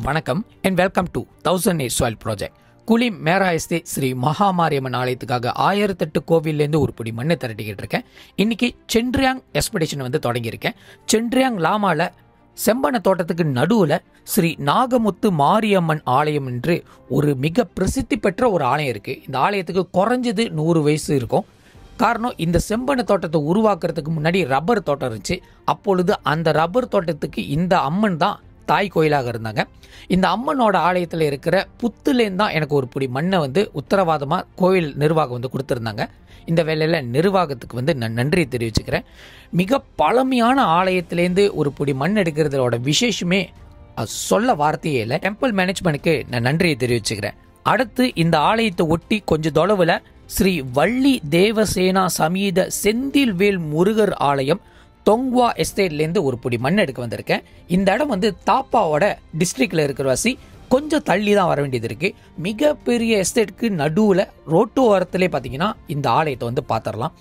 வணக்கம் and welcome to 1000 Year Soil Project. Quli மேராயஸ்தே Sri Mahamariamman ஆலயத்துக்காக 1008 கோவிலேருந்து ஒரு பிடி மண்ணை திரட்டிக்கிட்டு இருக்கேன். இன்னைக்கு சென்ட்ரியாங் எக்ஸ்பெடிஷன் வந்து தொடங்கியிருக்கேன். சென்ட்ரியாங் லாமால செம்பன தோட்டத்துக்கு நடுவில் ஸ்ரீ நாகமுத்து மாரியம்மன் ஆலயம் என்று ஒரு மிக பிரசித்தி பெற்ற ஒரு ஆலயம் இருக்குது. இந்த ஆலயத்துக்கு குறைஞ்சது 100 வயசு இருக்கும். காரணம், இந்த செம்பன தோட்டத்தை உருவாக்குறதுக்கு முன்னாடி ரப்பர் தோட்டம் இருந்துச்சு. அப்பொழுது அந்த ரப்பர் தோட்டத்துக்கு இந்த அம்மன் தான் தாய் கோயிலாக இருந்தாங்க. இந்த அம்மனோட ஆலயத்தில் இருக்கிற புத்துலேருந்து தான் எனக்கு ஒரு பிடி மண்ணை வந்து உத்தரவாதமாக கோவில் நிர்வாகம் வந்து கொடுத்துருந்தாங்க. இந்த வேலையில் நிர்வாகத்துக்கு வந்து நான் நன்றி தெரிவிச்சுக்கிறேன். மிக பழமையான ஆலயத்திலேருந்து ஒரு பிடி மண் எடுக்கிறதோட விசேஷமே சொல்ல வார்த்தையே இல்லை. டெம்பிள் மேனேஜ்மெண்ட்டுக்கு நான் நன்றியை தெரிவிச்சுக்கிறேன். அடுத்து இந்த ஆலயத்தை ஒட்டி கொஞ்சம் தொலைவில் ஸ்ரீ வள்ளி தேவசேனா சமீத செந்தில்வேல் முருகர் ஆலயம் தொங்வா எஸ்டேட்லேருந்து ஒரு பிடி மண் எடுக்க வந்திருக்கேன். இந்த இடம் வந்து தாப்பாவோட டிஸ்ட்ரிக்டில் இருக்கிற வாசி கொஞ்சம் தள்ளி தான் வர வேண்டியது இருக்குது. மிகப்பெரிய எஸ்டேட்டுக்கு நடுவில் ரோட்டு ஓரத்துலேயே பார்த்தீங்கன்னா இந்த ஆலயத்தை வந்து பார்த்துடலாம்.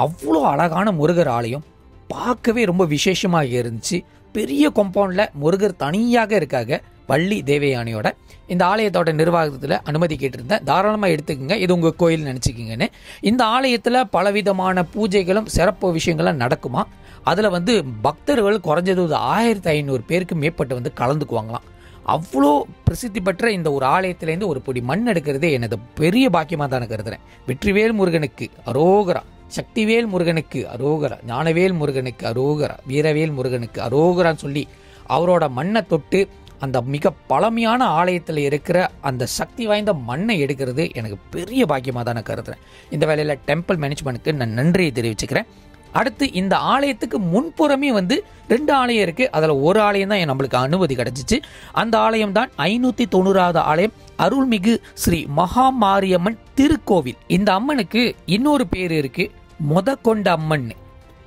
அவ்வளோ அழகான முருகர் ஆலயம் பார்க்கவே ரொம்ப விசேஷமாக இருந்துச்சு. பெரிய காம்பவுண்டில் முருகர் தனியாக இருக்காங்க வள்ளி தேவயானியோட. இந்த ஆலயத்தோட நிர்வாகத்தில் அனுமதி கேட்டிருந்தேன். தாராளமாக எடுத்துக்கோங்க, இது உங்கள் கோயில் நினச்சிக்கிங்கன்னு. இந்த ஆலயத்தில் பலவிதமான பூஜைகளும் சிறப்பு விஷயங்களும் நடக்குமா. அதில் வந்து பக்தர்கள் குறைஞ்சது 1500 பேருக்கு மேற்பட்டு வந்து கலந்துக்குவாங்களாம். அவ்வளோ பிரசித்தி பெற்ற இந்த ஒரு ஆலயத்திலேருந்து ஒரு பொடி மண் எடுக்கிறதே எனது பெரிய பாக்கியமாக தான் கருதுறேன். வெற்றிவேல் முருகனுக்கு அரோகரா, சக்திவேல் முருகனுக்கு அரோகரா, ஞானவேல் முருகனுக்கு அரோகரா, வீரவேல் முருகனுக்கு அரோகரான்னு சொல்லி அவரோட மண்ணை தொட்டு அந்த மிக பழமையான ஆலயத்தில் இருக்கிற அந்த சக்தி வாய்ந்த மண்ணை எடுக்கிறது எனக்கு பெரிய பாக்கியமாக தான் கருதுறேன். இந்த வேலையில் டெம்பிள் மேனேஜ்மெண்ட்டுக்கு நான் நன்றியை தெரிவிச்சுக்கிறேன். அடுத்து இந்த ஆலயத்துக்கு முன்புறமே வந்து 2 ஆலயம் இருக்குது. அதில் ஒரு ஆலயம் தான் நம்மளுக்கு அனுமதி கிடச்சிச்சு. அந்த ஆலயம் தான் 590வது ஆலயம், அருள்மிகு ஸ்ரீ மகாமாரியம்மன் திருக்கோவில். இந்த அம்மனுக்கு இன்னொரு பேர் இருக்குது, மொதக்கொண்ட அம்மன்.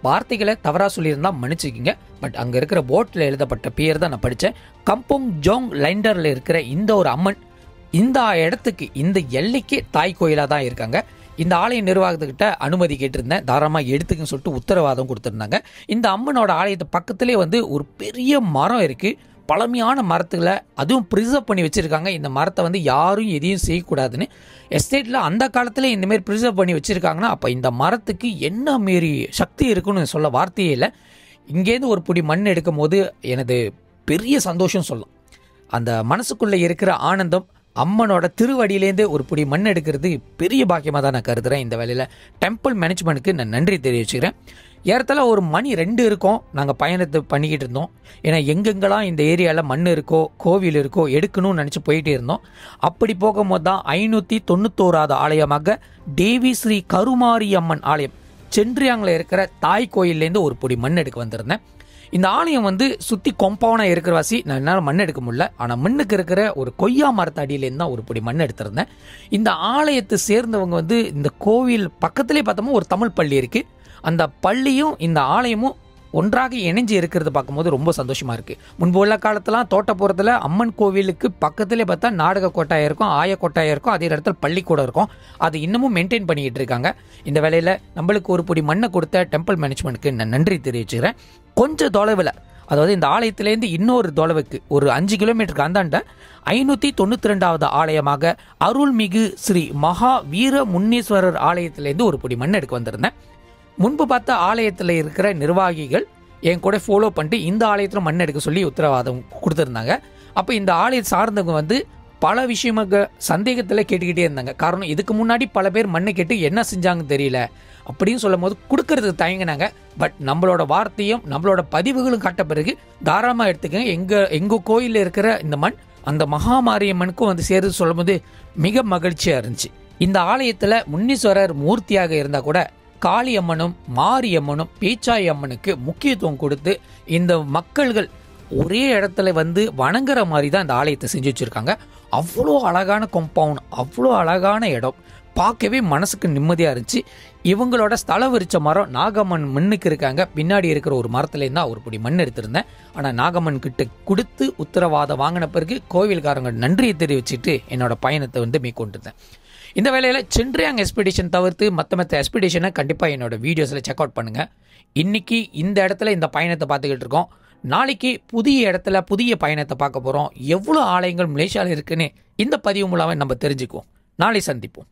வார்த்தைகளை தவறாக சொல்லியிருந்தால் மன்னிச்சுக்கிங்க. பட் அங்கே இருக்கிற போட்டில் எழுதப்பட்ட பேர் தான் நான் படித்தேன். கம்போங் ஜோங் லைண்டரில் இருக்கிற இந்த ஒரு அம்மன் இந்த இடத்துக்கு, இந்த எல்லைக்கே தாய் கோயிலாக தான் இருக்காங்க. இந்த ஆலய நிர்வாகத்துக்கிட்ட அனுமதி கேட்டிருந்தேன், தாராளமாக எடுத்துக்குன்னு சொல்லிட்டு உத்தரவாதம் கொடுத்துருந்தாங்க. இந்த அம்மனோட ஆலயத்து பக்கத்திலே வந்து ஒரு பெரிய மரம் இருக்குது. பழமையான மரத்துகளை அதுவும் ப்ரிசர்வ் பண்ணி வச்சுருக்காங்க. இந்த மரத்தை வந்து யாரும் எதையும் செய்யக்கூடாதுன்னு எஸ்டேட்டில் அந்த காலத்தில் இந்தமாரி ப்ரிசர்வ் பண்ணி வச்சுருக்காங்கன்னா அப்போ இந்த மரத்துக்கு என்ன மாரி சக்தி இருக்குன்னு சொல்ல வார்த்தையே இல்லை. இங்கேருந்து ஒரு பிடி மண் எடுக்கும் போது எனது பெரிய சந்தோஷம் சொல்லலாம். அந்த மனசுக்குள்ளே இருக்கிற ஆனந்தம், அம்மனோட திருவடியிலேருந்து ஒரு பிடி மண் எடுக்கிறது பெரிய பாக்கியமாக தான் நான் கருதுகிறேன். இந்த வேலையில் டெம்பிள் மேனேஜ்மெண்ட்டுக்கு நான் நன்றி தெரிவிச்சுக்கிறேன். ஏறத்தாழ ஒரு மணி 2 இருக்கும் நாங்கள் பயணத்தை பண்ணிக்கிட்டு இருந்தோம். ஏன்னா எங்கெங்கெல்லாம் இந்த ஏரியாவில் மண் இருக்கோ கோவில் இருக்கோ எடுக்கணும்னு நினச்சி போயிட்டே இருந்தோம். அப்படி போகும்போது தான் 591வது ஆலயமாக தேவி ஸ்ரீ கருமாரியம்மன் ஆலயம் சென்ட்ரியாங்கில் இருக்கிற தாய் கோயிலேருந்து ஒரு பொடி மண் எடுக்க வந்திருந்தேன். இந்த ஆலயம் வந்து சுற்றி கொம்பவுனாக இருக்கிற வாசி நான் என்னால் மண் எடுக்க முடியல. ஆனால் மண்ணுக்கு இருக்கிற ஒரு கொய்யா மரத்து அடியிலேருந்து தான் ஒரு பொடி மண் எடுத்திருந்தேன். இந்த ஆலயத்தை சேர்ந்தவங்க வந்து இந்த கோவில் பக்கத்துலேயே பார்த்தோம்னா ஒரு தமிழ் பள்ளி இருக்குது. அந்த பள்ளியும் இந்த ஆலயமும் ஒன்றாக இணைஞ்சு இருக்கிறது பார்க்கும்போது ரொம்ப சந்தோஷமாக இருக்குது. முன்பு உள்ள காலத்துலாம் தோட்டப்புறத்தில் அம்மன் கோவிலுக்கு பக்கத்துலேயே பார்த்தா நாடக கொட்டாயம் இருக்கும், ஆய கொட்டாயம் இருக்கும், அதே இடத்துல பள்ளிக்கூடம் இருக்கும். அது இன்னமும் மெயின்டைன் பண்ணிக்கிட்டு இருக்காங்க. இந்த வேலையில் நம்மளுக்கு ஒரு பொடி மண்ணை கொடுத்த டெம்பிள் மேனேஜ்மெண்ட்டுக்கு நான் நன்றி தெரிவிச்சுக்கிறேன். கொஞ்சம் தொலைவில், அதாவது இந்த ஆலயத்திலேருந்து இன்னொரு தொலைவுக்கு ஒரு 5 கிலோமீட்டருக்கு அந்தாண்ட 592வது ஆலயமாக அருள்மிகு ஸ்ரீ மகா வீர முன்னீஸ்வரர் ஆலயத்திலேருந்து ஒரு பொடி மண் எடுக்க வந்திருந்தேன். முன்பு பார்த்த ஆலயத்தில் இருக்கிற நிர்வாகிகள் என் கூட ஃபாலோ பண்ணிட்டு இந்த ஆலயத்தில் மண் எடுக்க சொல்லி உத்தரவாதம் கொடுத்துருந்தாங்க. அப்போ இந்த ஆலயத்தை சார்ந்தவங்க வந்து பல விஷயமாக சந்தேகத்தில் கேட்டுக்கிட்டே இருந்தாங்க. காரணம், இதுக்கு முன்னாடி பல பேர் மண்ணை கேட்டு என்ன செஞ்சாங்கன்னு தெரியல அப்படின்னு சொல்லும் போது கொடுக்கறதுக்கு தயங்கினாங்க. பட் நம்மளோட வார்த்தையும் நம்மளோட பதிவுகளும் காட்ட பிறகு தாராளமாக எடுத்துக்கங்க. எங்கள் கோயிலில் இருக்கிற இந்த மண் அந்த மகாமாரியம்மனுக்கும் வந்து சேர்ந்து சொல்லும் போது மிக மகிழ்ச்சியாக இருந்துச்சு. இந்த ஆலயத்தில் முன்னீஸ்வரர் மூர்த்தியாக இருந்தால் கூட காளியம்மனும் மாரியம்மனும் பேச்சாய் அம்மனுக்கு முக்கியத்துவம் கொடுத்து இந்த மக்கள்கள் ஒரே இடத்துல வந்து வணங்குற மாதிரி தான் இந்த ஆலயத்தை செஞ்சு வச்சுருக்காங்க. அவ்வளோ அழகான காம்பவுண்ட், அவ்வளோ அழகான இடம், பார்க்கவே மனசுக்கு நிம்மதியாக இருந்துச்சு. இவங்களோட ஸ்தல விரிச்ச மரம் நாகம்மன் மண்ணுக்கு இருக்காங்க. பின்னாடி இருக்கிற ஒரு மரத்துலேருந்து தான் ஒரு பிடி மண் எடுத்திருந்தேன். ஆனால் நாகம்மன் கிட்ட கொடுத்து உத்தரவாதம் வாங்கின பிறகு கோவில்காரங்க நன்றியை தெரிவிச்சுட்டு என்னோட பயணத்தை வந்து மேற்கொண்டிருந்தேன். இந்த வேலையில் சென்ட்ரியாங் எக்ஸ்பெடிஷன் தவிர்த்து மற்ற எக்ஸ்பெடிஷனை கண்டிப்பாக என்னோட வீடியோஸில் செக் அவுட் பண்ணுங்கள். இன்றைக்கி இந்த இடத்துல இந்த பயணத்தை பார்த்துக்கிட்டு இருக்கோம். நாளைக்கு புதிய இடத்துல புதிய பயணத்தை பார்க்க போகிறோம். எவ்வளோ ஆலயங்கள் மலேசியாவில் இருக்குன்னு இந்த பதிவு மூலமாக நம்ம தெரிஞ்சுக்குவோம். நாளை சந்திப்போம்.